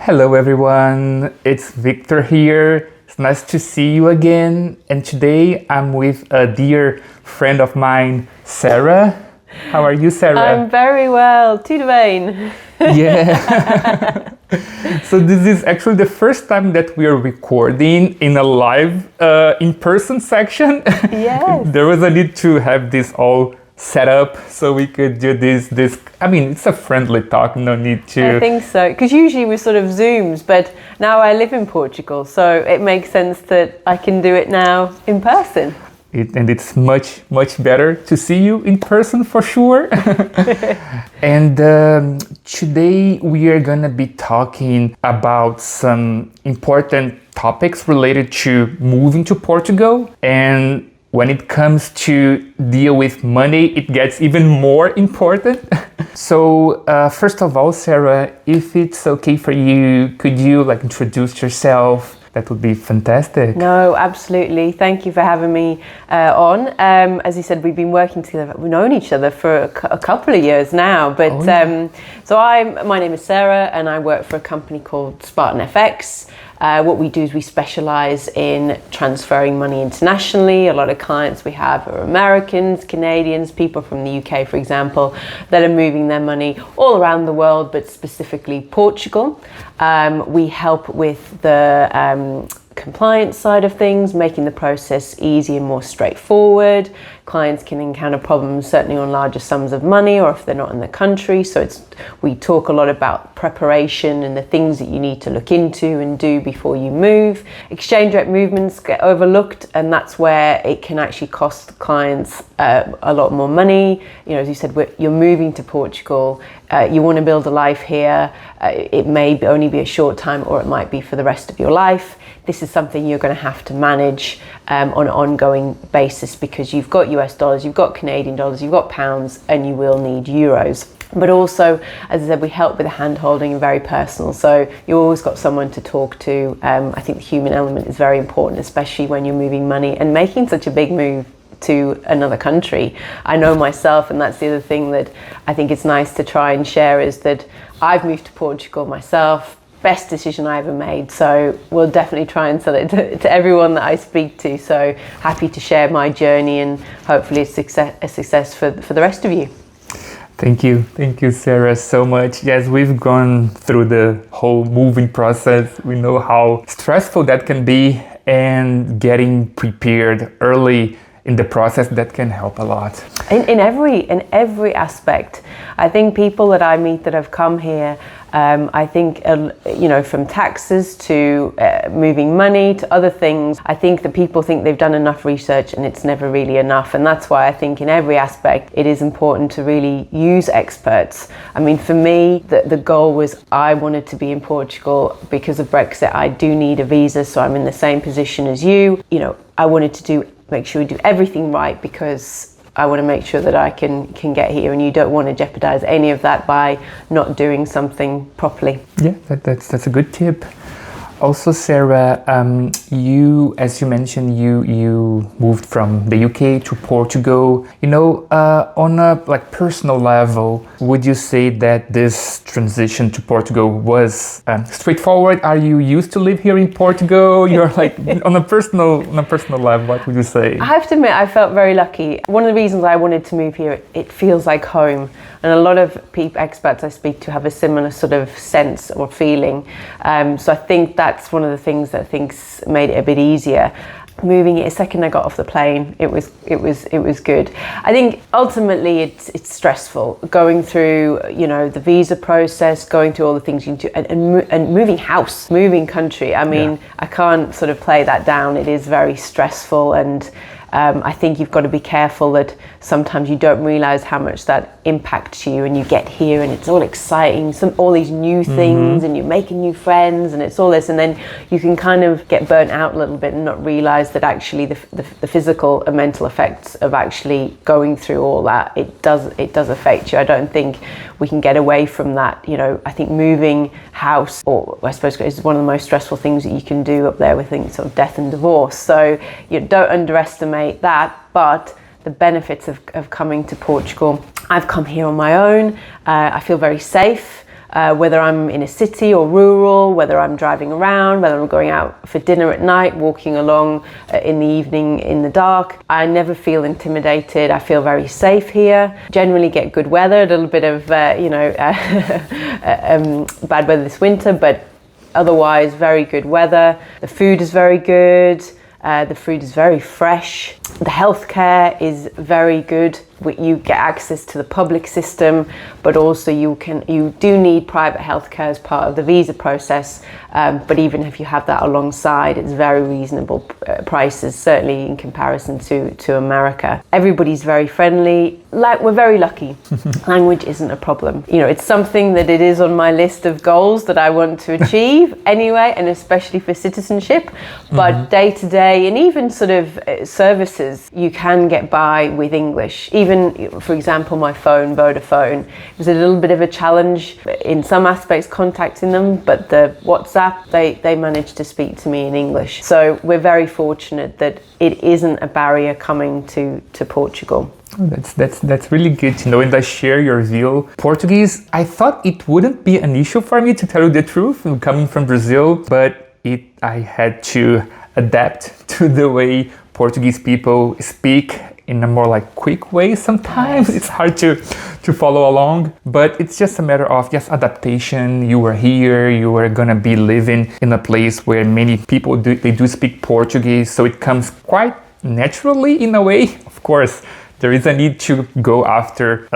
Hello everyone, it's Victor here. It's nice to see you again. And today I'm with a dear friend of mine, Sarah. How are you, Sarah? I'm very well, tudo bem. Yeah. So this is actually the first time that we are recording in a live in-person section. Yes. There was a need to have this all set up so we could do this. I mean, it's a friendly talk, no need to. I think so, because usually we're sort of Zooms, but now I live in Portugal, so it makes sense that I can do it now in person. And it's much better to see you in person for sure. And today we are gonna be talking about some important topics related to moving to Portugal. And when it comes to deal with money, it gets even more important. So first of all, Sarah, if it's okay for you, could you introduce yourself? That would be fantastic. No, absolutely. Thank you for having me on. As you said, we've been working together. We've known each other for a couple of years now. But my name is Sarah, and I work for a company called Spartan FX. What we do is we specialize in transferring money internationally. A lot of clients we have are Americans, Canadians, people from the UK, for example, that are moving their money all around the world, but specifically Portugal. We help with the compliance side of things, making the process easy and more straightforward. Clients can encounter problems certainly on larger sums of money or if they're not in the country. So we talk a lot about preparation and the things that you need to look into and do before you move. Exchange rate movements get overlooked, and that's where it can actually cost clients a lot more money. You know, as you said, you're moving to Portugal. You want to build a life here. It may only be a short time, or it might be for the rest of your life. This is something you're going to have to manage on an ongoing basis, because you've got US dollars, you've got Canadian dollars, you've got pounds, and you will need euros. But also, as I said, we help with the hand-holding and very personal. So you always got someone to talk to. I think the human element is very important, especially when you're moving money and making such a big move to another country. I know myself, and that's the other thing that I think it's nice to try and share, is that I've moved to Portugal myself. Best decision I ever made, so we'll definitely try and sell it to everyone that I speak to. So happy to share my journey, and hopefully a success for the rest of you. Thank you, Sarah, so much. Yes, we've gone through the whole moving process. We know how stressful that can be, and getting prepared early in the process, that can help a lot. In every aspect. I think people that I meet that have come here, I think, from taxes to moving money to other things, I think that people think they've done enough research, and it's never really enough. And that's why I think in every aspect, it is important to really use experts. I mean, for me, the goal was I wanted to be in Portugal because of Brexit. I do need a visa, so I'm in the same position as you. You know, I wanted to make sure we do everything right, because I want to make sure that I can get here, and you don't want to jeopardize any of that by not doing something properly. Yeah, that's a good tip. Also, Sarah, you, as you mentioned, you moved from the UK to Portugal. You know, on a personal level, would you say that this transition to Portugal was straightforward? Are you used to live here in Portugal? You're on a personal level, what would you say? I have to admit, I felt very lucky. One of the reasons I wanted to move here, it feels like home. And a lot of expats I speak to have a similar sort of sense or feeling. So I think that's one of the things that I think's made it a bit easier. Moving it, a second I got off the plane, it was good. I think ultimately it's stressful going through, the visa process, going through all the things you do, and moving house, moving country. I mean, I can't sort of play that down. It is very stressful, and I think you've got to be careful that sometimes you don't realize how much that impacts you, and you get here and it's all exciting, all these new things, and you're making new friends, and it's all this, and then you can kind of get burnt out a little bit and not realize that actually the physical and mental effects of actually going through all that, it does affect you. I don't think we can get away from that. I think moving house, or I suppose, is one of the most stressful things that you can do up there with things sort of death and divorce. So you don't underestimate that, but the benefits of coming to Portugal. I've come here on my own. I feel very safe. whether I'm in a city or rural, whether I'm driving around, whether I'm going out for dinner at night, walking along in the evening in the dark. I never feel intimidated. I feel very safe here. Generally get good weather, a little bit of, bad weather this winter, but otherwise very good weather. The food is very good. The food is very fresh. The healthcare is very good. You get access to the public system, but also you do need private healthcare as part of the visa process. But even if you have that alongside, it's very reasonable prices, certainly in comparison to America. Everybody's very friendly. Like, we're very lucky. Language isn't a problem. It's something that it is on my list of goals that I want to achieve anyway, and especially for citizenship. But day to day, and even sort of services, you can get by with English. Even, for example, my phone, Vodafone, it was a little bit of a challenge in some aspects contacting them, but the WhatsApp, they managed to speak to me in English. So we're very fortunate that it isn't a barrier coming to Portugal. Oh, that's really good to know, and I share your view. Portuguese, I thought it wouldn't be an issue for me, to tell you the truth, coming from Brazil, but I had to adapt to the way Portuguese people speak in a more like quick way sometimes. It's hard to follow along, but it's just a matter of just adaptation. You are here, you are gonna be living in a place where many people do speak Portuguese, so it comes quite naturally in a way. Of course, there is a need to go after,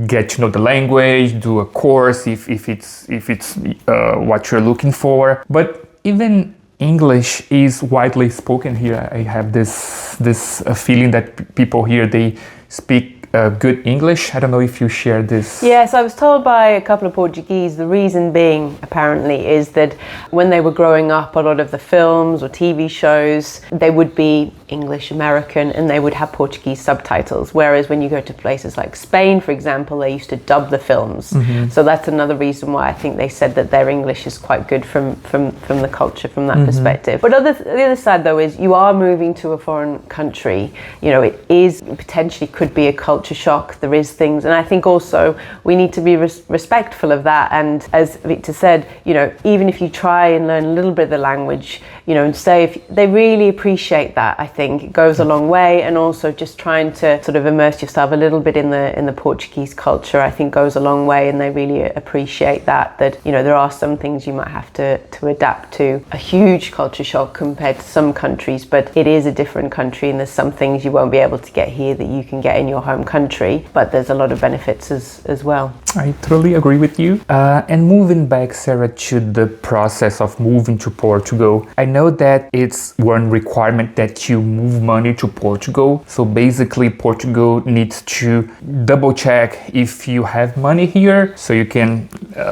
get to know the language, do a course if it's what you're looking for. But even English is widely spoken here. I have this feeling that people here, they speak good English. I don't know if you share this. Yes, I was told by a couple of Portuguese, the reason being apparently is that when they were growing up, a lot of the films or TV shows, they would be English American and they would have Portuguese subtitles, whereas when you go to places like Spain, for example, they used to dub the films. So that's another reason why I think they said that their English is quite good from the culture, from that perspective. But the other side though is you are moving to a foreign country. It is potentially could be a culture shock. There is things, and I think also we need to be respectful of that. And as Victor said, even if you try and learn a little bit of the language, and say if they really appreciate that, I think it goes a long way. And also just trying to sort of immerse yourself a little bit in the Portuguese culture, I think goes a long way, and they really appreciate that there are some things you might have to adapt to. A huge culture shock compared to some countries, but it is a different country, and there's some things you won't be able to get here that you can get in your home country, but there's a lot of benefits as well. I totally agree with you. And moving back, Sarah, to the process of moving to Portugal, I know that it's one requirement that you move money to Portugal. So basically, Portugal needs to double check if you have money here, so you can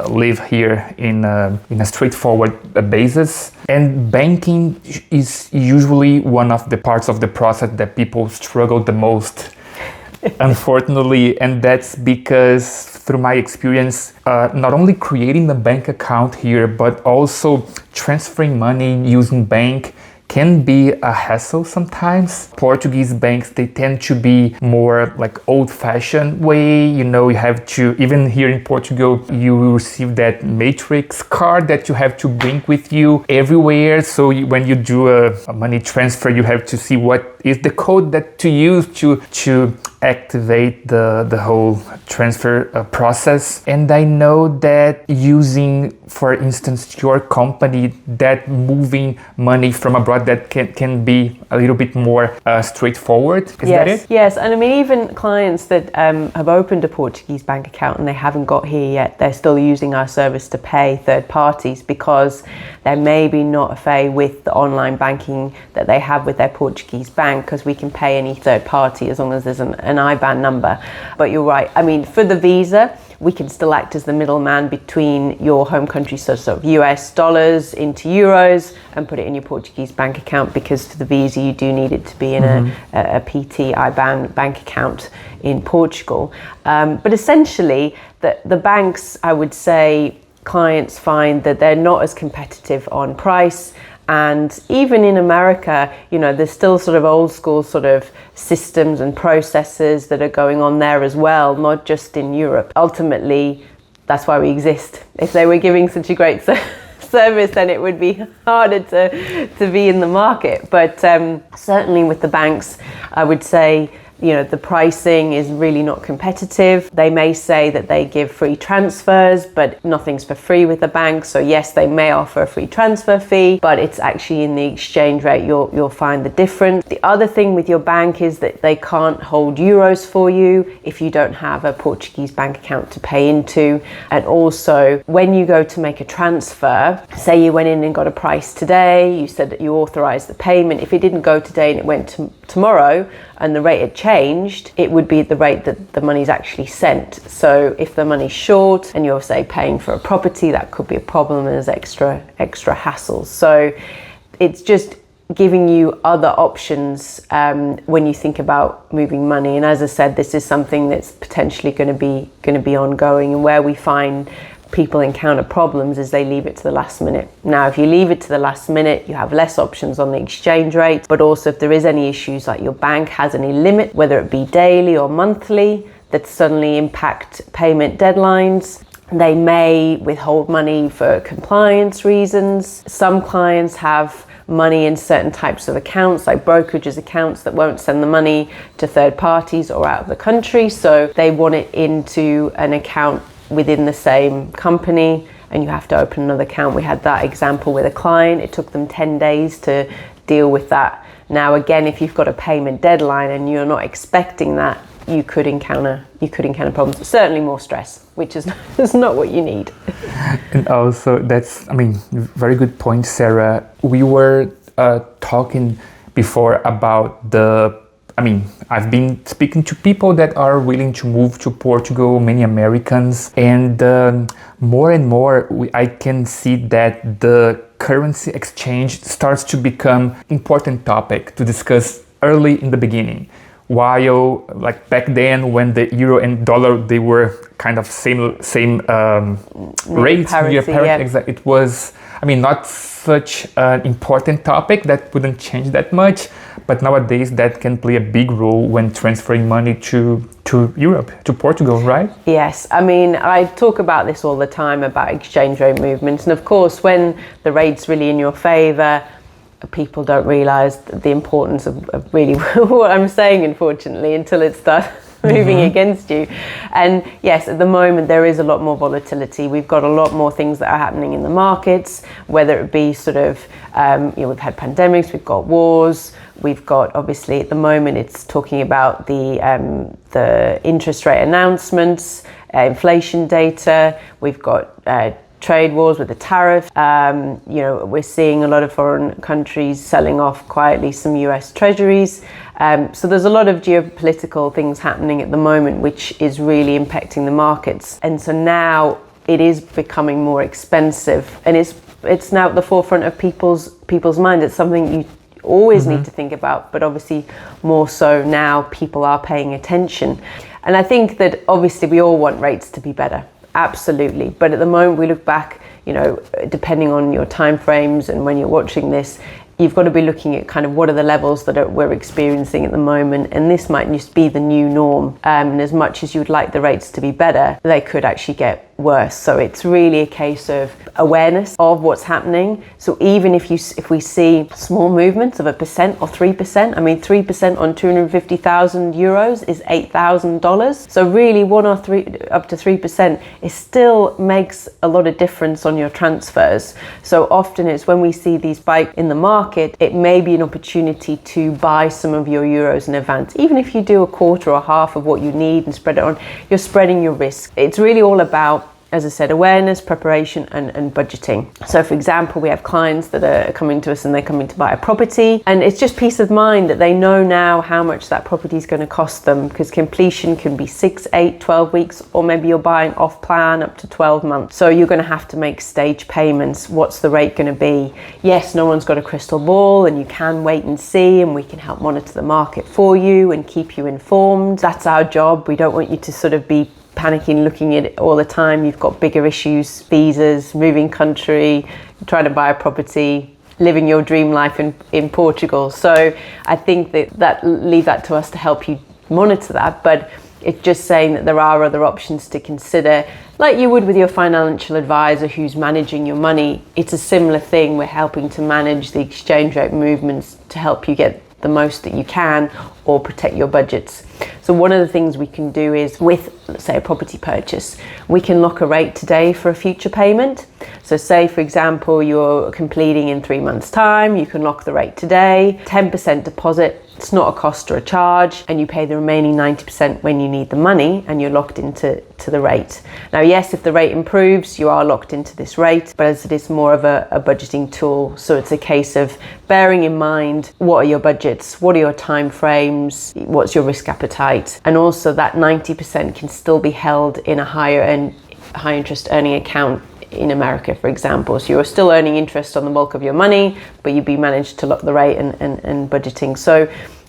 live here in a straightforward basis. And banking is usually one of the parts of the process that people struggle the most. Unfortunately, and that's because through my experience, not only creating the bank account here, but also transferring money using bank can be a hassle sometimes. Portuguese banks, they tend to be more like old-fashioned way. You have to, even here in Portugal, you will receive that matrix card that you have to bring with you everywhere. So when you do a money transfer, you have to see what is the code that to use to activate the whole transfer process. And I know that using, for instance, your company, that moving money from abroad, that can be a little bit more straightforward. Is that it? Yes, and I mean, even clients that have opened a Portuguese bank account and they haven't got here yet, they're still using our service to pay third parties because they're maybe not affiliated with the online banking that they have with their Portuguese bank, because we can pay any third party as long as there's an IBAN number. But you're right, I mean, for the visa, we can still act as the middleman between your home country, so sort of US dollars into euros, and put it in your Portuguese bank account, because for the visa you do need it to be in a PT IBAN bank account in Portugal. But essentially, the banks, I would say, clients find that they're not as competitive on price. And even in America, there's still sort of old school sort of systems and processes that are going on there as well, not just in Europe. Ultimately, that's why we exist. If they were giving such a great service, then it would be harder to be in the market. But certainly with the banks, I would say, the pricing is really not competitive. They may say that they give free transfers, but nothing's for free with the bank. So yes, they may offer a free transfer fee, but it's actually in the exchange rate you'll find the difference. The other thing with your bank is that they can't hold euros for you if you don't have a Portuguese bank account to pay into. And also, when you go to make a transfer, say you went in and got a price today, you said that you authorized the payment. If it didn't go today and it went tomorrow, and the rate had changed, it would be the rate that the money's actually sent. So if the money's short and you're, say, paying for a property, that could be a problem, and there's extra hassles. So it's just giving you other options when you think about moving money. And as I said, this is something that's potentially going to be ongoing, and where we find people encounter problems is they leave it to the last minute. Now, if you leave it to the last minute, you have less options on the exchange rate, but also if there is any issues, like your bank has any limit, whether it be daily or monthly, that suddenly impact payment deadlines. They may withhold money for compliance reasons. Some clients have money in certain types of accounts, like brokerages accounts, that won't send the money to third parties or out of the country, so they want it into an account within the same company, and you have to open another account. We had that example with a client. It took them 10 days to deal with that. Now, again, if you've got a payment deadline and you're not expecting that, you could encounter problems. Certainly more stress, which is not what you need. And also, very good point, Sarah. We were talking before about I've been speaking to people that are willing to move to Portugal, many Americans, and more and more I can see that the currency exchange starts to become important topic to discuss early in the beginning. While like back then, when the euro and dollar, they were kind of same rate, parity, yeah. Exactly. It was, not such an important topic that wouldn't change that much, but nowadays that can play a big role when transferring money to Europe, to Portugal, right? Yes, I talk about this all the time about exchange rate movements, and of course when the rate's really in your favor, people don't realise the importance of really what I'm saying, unfortunately, until it starts moving against you. And yes, at the moment there is a lot more volatility. We've got a lot more things that are happening in the markets, whether it be sort of, we've had pandemics, we've got wars, we've got, obviously at the moment it's talking about the interest rate announcements, inflation data, we've got trade wars with the tariff. We're seeing a lot of foreign countries selling off quietly some US treasuries. So there's a lot of geopolitical things happening at the moment, which is really impacting the markets. And so now it is becoming more expensive, and it's now at the forefront of people's mind. It's something you always need to think about, but obviously more so now people are paying attention. And I think that obviously we all want rates to be better. Absolutely. But at the moment we look back, depending on your time frames and when you're watching this, you've got to be looking at kind of what are the levels that we're experiencing at the moment, and this might just be the new norm. And as much as you would like the rates to be better, they could actually get worse. So it's really a case of awareness of what's happening. So even if we see small movements of 1% or 3%, 3% on 250,000 euros is $8,000. So really 1 or 3 up to 3%, it still makes a lot of difference on your transfers. So often it's when we see these spikes in the market, it may be an opportunity to buy some of your euros in advance. Even if you do a quarter or half of what you need and spread it on, you're spreading your risk. It's really all about, as I said, awareness, preparation, and budgeting. So for example, we have clients that are coming to us and they're coming to buy a property, and it's just peace of mind that they know now how much that property is going to cost them, because completion can be 6, 8, 12 weeks, or maybe you're buying off plan up to 12 months. So you're going to have to make stage payments. What's the rate going to be? Yes, no one's got a crystal ball, and you can wait and see, and we can help monitor the market for you and keep you informed. That's our job. We don't want you to sort of be panicking, looking at it all the time. You've got bigger issues, visas, moving country, trying to buy a property, living your dream life in Portugal. So I think that leave that to us to help you monitor that. But It's just saying that there are other options to consider, like you would with your financial advisor who's managing your money. It's a similar thing. We're helping to manage the exchange rate movements to help you get the most that you can or protect your budgets. So one of the things we can do is with, let's say, a property purchase, we can lock a rate today for a future payment. So say, for example, you're completing in 3 months' time, you can lock the rate today, 10% deposit. It's not a cost or a charge, and you pay the remaining 90% when you need the money, and you're locked into the rate. Now, yes, if the rate improves, you are locked into this rate, but as it is more of a budgeting tool, so it's a case of bearing in mind what are your budgets, what are your time frames, what's your risk appetite, and also that 90% can still be held in a high interest earning account in America, for example. So you're still earning interest on the bulk of your money, but you've managed to lock the rate and budgeting. So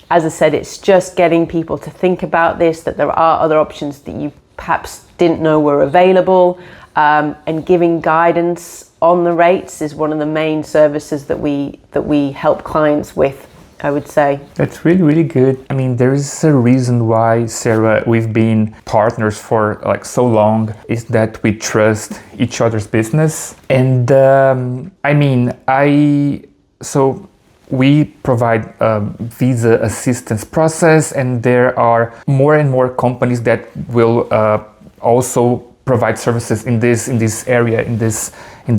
as I said, it's just getting people to think about this, that there are other options that you perhaps didn't know were available, and giving guidance on the rates is one of the main services that we help clients with, I would say. That's really, really good. I mean, there is a reason why, Sarah, we've been partners for like so long, is that we trust each other's business. And so we provide a visa assistance process, and there are more and more companies that will also provide services in this area, in this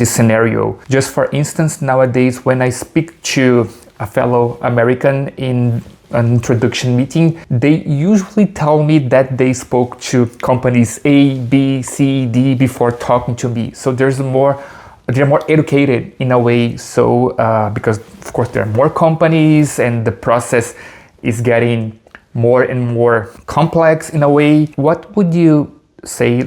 scenario. Just for instance, nowadays when I speak to a fellow American in an introduction meeting, they usually tell me that they spoke to companies A, B, C, D before talking to me. So they're more educated in a way. So because of course there are more companies and the process is getting more and more complex in a way. What would you say,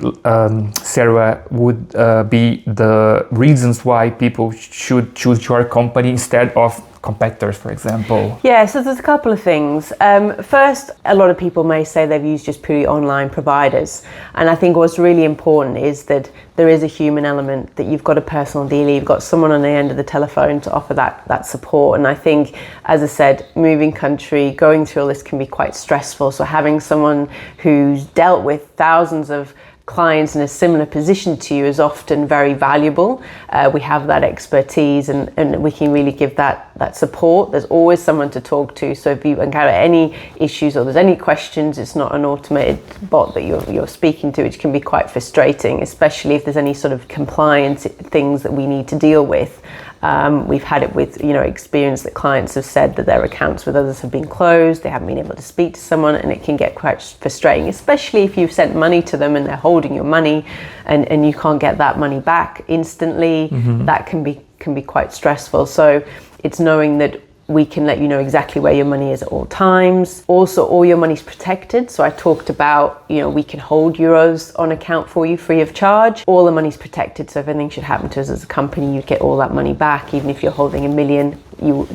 Sarah, would be the reasons why people should choose your company instead of competitors, for example? Yeah, so there's a couple of things. First, a lot of people may say they've used just purely online providers. And I think what's really important is that there is a human element, that you've got a personal dealer, you've got someone on the end of the telephone to offer that support. And I think, as I said, moving country, going through all this can be quite stressful. So having someone who's dealt with thousands of clients in a similar position to you is often very valuable. We have that expertise and we can really give that support. There's always someone to talk to. So if you encounter any issues or there's any questions, it's not an automated bot that you're speaking to, which can be quite frustrating, especially if there's any sort of compliance things that we need to deal with. We've had it with, experience that clients have said that their accounts with others have been closed, they haven't been able to speak to someone, and it can get quite frustrating, especially if you've sent money to them and they're holding your money and you can't get that money back instantly. Mm-hmm. That can be quite stressful. So it's knowing that we can let you know exactly where your money is at all times. Also, all your money's protected. So I talked about, we can hold euros on account for you free of charge. All the money's protected. So if anything should happen to us as a company, you'd get all that money back. Even if you're holding $1 million,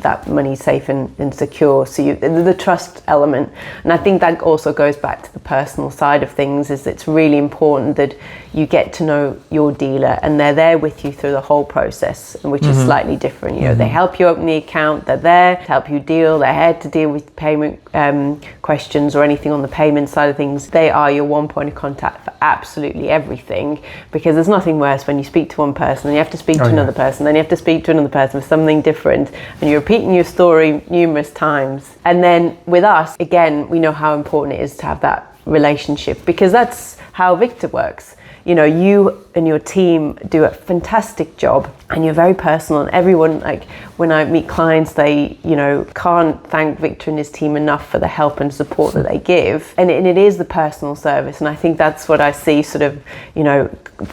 that money's safe and secure. So the trust element. And I think that also goes back to the personal side of things, is it's really important that you get to know your dealer and they're there with you through the whole process, which is slightly different. They help you open the account, they're there to help you deal, they're here to deal with payment questions or anything on the payment side of things. They are your one point of contact for absolutely everything, because there's nothing worse when you speak to one person and you have to speak to another person, then you have to speak to another person for something different, and you're repeating your story numerous times. And then with us, again, we know how important it is to have that relationship, because that's how Victor works. You and your team do a fantastic job, and you're very personal, and everyone, like when I meet clients, they can't thank Victor and his team enough for the help and support that they give, and it is the personal service. And I think that's what I see sort of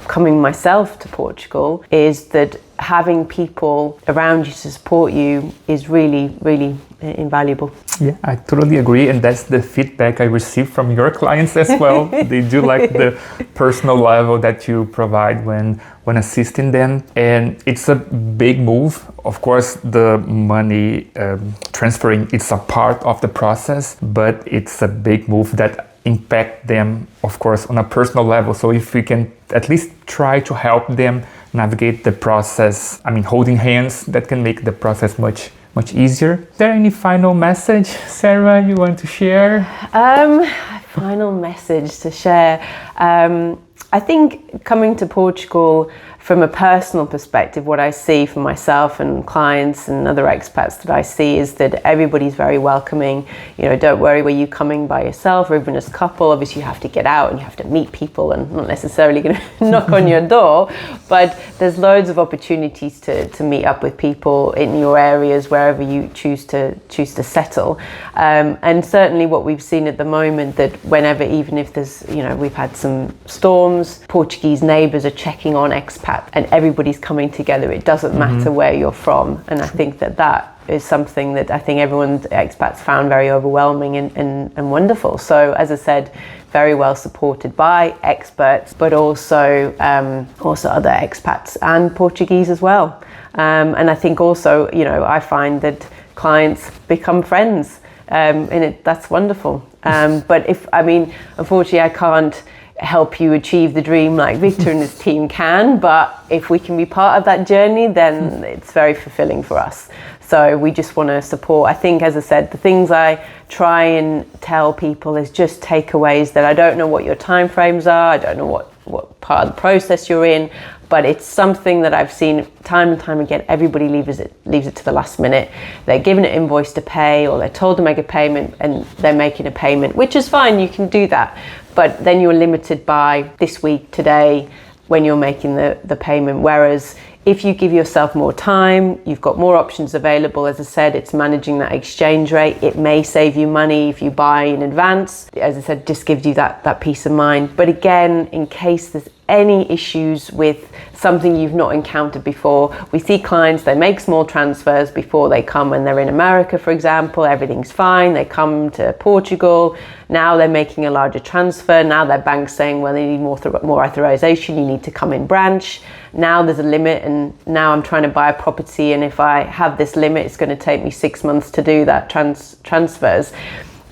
coming myself to Portugal, is that having people around you to support you is really, really invaluable. Yeah, I totally agree, and that's the feedback I receive from your clients as well. They do like the personal level that you provide when assisting them, and it's a big move. Of course, the money transferring, it's a part of the process, but it's a big move that impact them, of course, on a personal level. So if we can at least try to help them navigate the process, holding hands, that can make the process much easier. Is there any final message, Sarah, you want to share? final message to share. I think coming to Portugal from a personal perspective, what I see for myself and clients and other expats that I see is that everybody's very welcoming. You know, don't worry, were you coming by yourself or even as a couple? Obviously, you have to get out and you have to meet people and not necessarily going to knock on your door, but there's loads of opportunities to meet up with people in your areas, wherever you choose to settle. And certainly what we've seen at the moment, that whenever, even if there's, you know, we've had some storms, Portuguese neighbours are checking on expats and everybody's coming together. It doesn't matter where you're from. And I think that is something that I think everyone, expats, found very overwhelming and wonderful. So as I said, very well supported by experts, but also other expats and Portuguese as well. And I think also, you know, I find that clients become friends, and that's wonderful. But unfortunately, I can't help you achieve the dream like Victor and his team can, but if we can be part of that journey, then it's very fulfilling for us. So we just want to support. I think, as I said, the things I try and tell people is just takeaways, that I don't know what your timeframes are, I don't know what part of the process you're in, but it's something that I've seen time and time again. Everybody leaves it to the last minute. They're given an invoice to pay, or they're told to make a payment and they're making a payment, which is fine, you can do that. But then you're limited by this week, today, when you're making the payment. Whereas if you give yourself more time, you've got more options available. As I said, it's managing that exchange rate. It may save you money if you buy in advance. As I said, just gives you that peace of mind. But again, in case there's any issues with something you've not encountered before, we see clients, they make small transfers before they come. When they're in America, for example, everything's fine. They come to Portugal. Now they're making a larger transfer. Now their bank's saying, well, they need more authorization. You need to come in branch. Now there's a limit, and now I'm trying to buy a property, and if I have this limit, it's going to take me 6 months to do that transfers.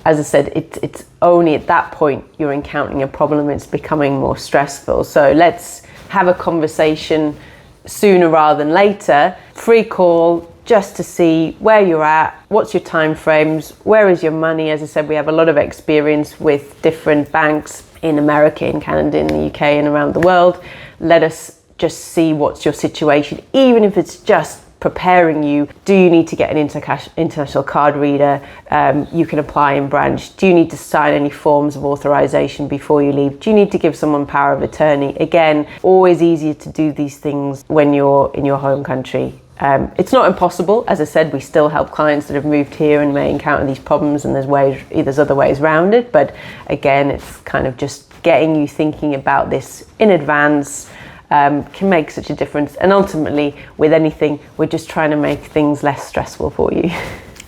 As I said, it's only at that point you're encountering a problem. It's becoming more stressful. So let's have a conversation sooner rather than later. Free call, just to see where you're at, what's your time frames, where is your money. As I said, we have a lot of experience with different banks in America, in Canada, in the UK, and around the world. Let us just see what's your situation, even if it's just preparing you. Do you need to get an international card reader? You can apply in branch. Do you need to sign any forms of authorization before you leave? Do you need to give someone power of attorney? Again, always easier to do these things when you're in your home country. It's not impossible. As I said, we still help clients that have moved here and may encounter these problems, and there's other ways around it. But again, it's kind of just getting you thinking about this in advance. Can make such a difference, and ultimately with anything, we're just trying to make things less stressful for you.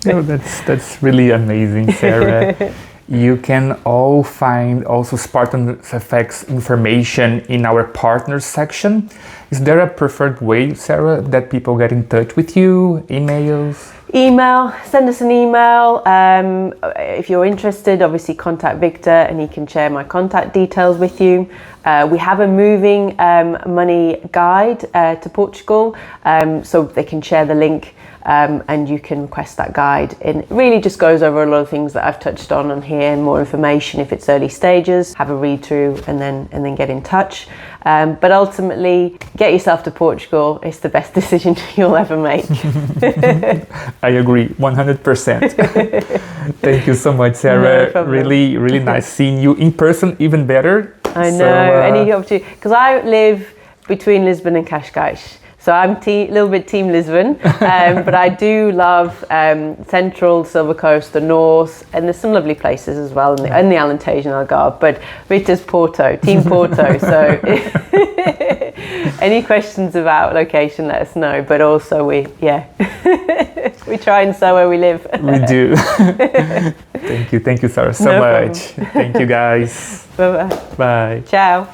Oh, that's really amazing, Sarah. You can all find also Spartan FX information in our partners section. Is there a preferred way, Sarah, that people get in touch with you? Emails? Send us an email. If you're interested, obviously contact Victor and he can share my contact details with you. We have a moving money guide to Portugal, so they can share the link and you can request that guide. And it really just goes over a lot of things that I've touched on here, and more information if it's early stages. Have a read through and then get in touch. But ultimately, get yourself to Portugal. It's the best decision you'll ever make. I agree, 100%. Thank you so much, Sarah. No, really, really nice seeing you in person, even better. I know, any opportunity, because I live between Lisbon and Cascais. So I'm a little bit team Lisbon, but I do love central, Silver Coast, the north, and there's some lovely places as well in the Alentejo and Algarve. But Rita's Porto, team Porto. So any questions about location, let us know. But also we try and sell where we live. We do. Thank you, Sarah, so much. Thank you, guys. Bye-bye. Bye. Ciao.